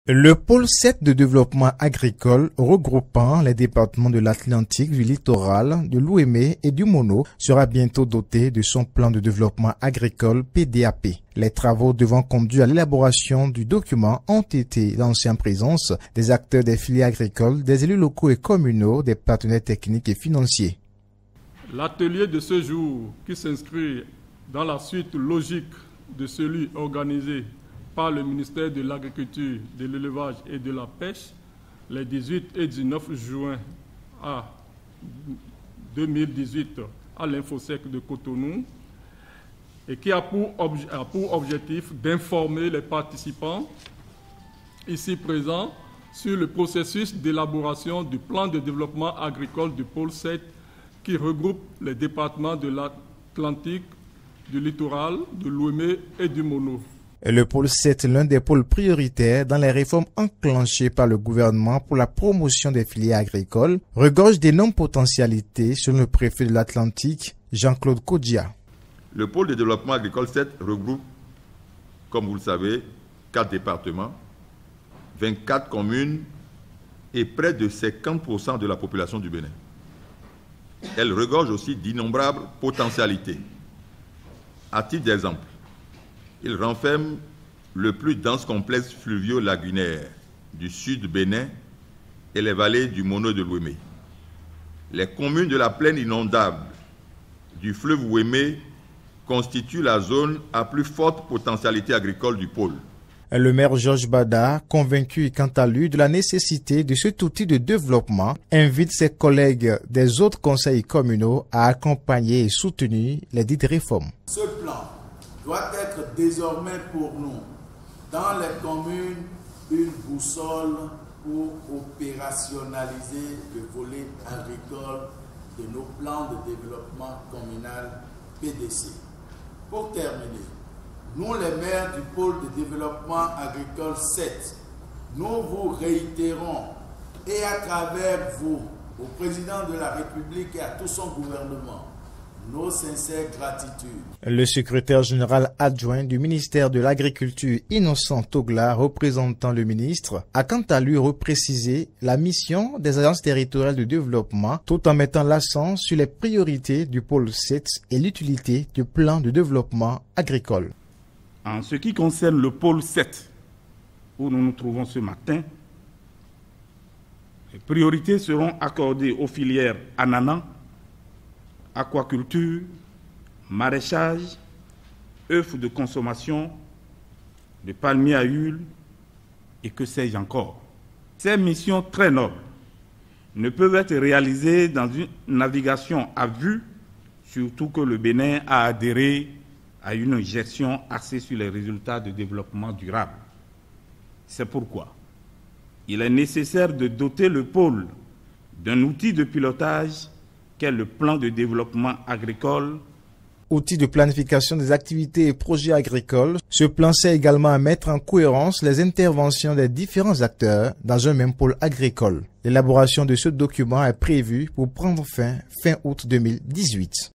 Le pôle 7 de développement agricole regroupant les départements de l'Atlantique, du littoral, de l'Ouémé et du Mono sera bientôt doté de son plan de développement agricole PDAP. Les travaux devant conduire à l'élaboration du document ont été lancés en présence des acteurs des filières agricoles, des élus locaux et communaux, des partenaires techniques et financiers. L'atelier de ce jour, qui s'inscrit dans la suite logique de celui organisé par le ministère de l'Agriculture, de l'Élevage et de la Pêche les 18 et 19 juin 2018 à l'Infosec de Cotonou et qui a pour objectif d'informer les participants ici présents sur le processus d'élaboration du plan de développement agricole du pôle 7 qui regroupe les départements de l'Atlantique, du littoral, de l'Ouémé et du Mono. Le pôle 7 est l'un des pôles prioritaires dans les réformes enclenchées par le gouvernement pour la promotion des filières agricoles, regorge d'énormes potentialités selon le préfet de l'Atlantique, Jean-Claude Kodia. Le pôle de développement agricole 7 regroupe, comme vous le savez, 4 départements, 24 communes et près de 50% de la population du Bénin. Elle regorge aussi d'innombrables potentialités. À titre d'exemple, il renferme le plus dense complexe fluvio-lagunaire du sud Bénin et les vallées du Mono de l'Ouémé. Les communes de la plaine inondable du fleuve Ouémé constituent la zone à plus forte potentialité agricole du pôle. Le maire Georges Bada, convaincu quant à lui de la nécessité de cet outil de développement, invite ses collègues des autres conseils communaux à accompagner et soutenir les dites réformes. Ce plan doit être désormais pour nous, dans les communes, une boussole pour opérationnaliser le volet agricole de nos plans de développement communal PDC. Pour terminer, nous les maires du pôle de développement agricole 7, nous vous réitérons et à travers vous, au président de la République et à tout son gouvernement, nos sincères gratitudes. Le secrétaire général adjoint du ministère de l'Agriculture, Innocent Togla, représentant le ministre, a quant à lui reprécisé la mission des agences territoriales de développement tout en mettant l'accent sur les priorités du pôle 7 et l'utilité du plan de développement agricole. En ce qui concerne le pôle 7, où nous nous trouvons ce matin, les priorités seront accordées aux filières ananas, aquaculture, maraîchage, œufs de consommation, de palmiers à huile et que sais-je encore. Ces missions très nobles ne peuvent être réalisées dans une navigation à vue, surtout que le Bénin a adhéré à une gestion axée sur les résultats de développement durable. C'est pourquoi il est nécessaire de doter le pôle d'un outil de pilotage qu'est le plan de développement agricole. Outil de planification des activités et projets agricoles, ce plan sert également à mettre en cohérence les interventions des différents acteurs dans un même pôle agricole. L'élaboration de ce document est prévue pour prendre fin août 2018.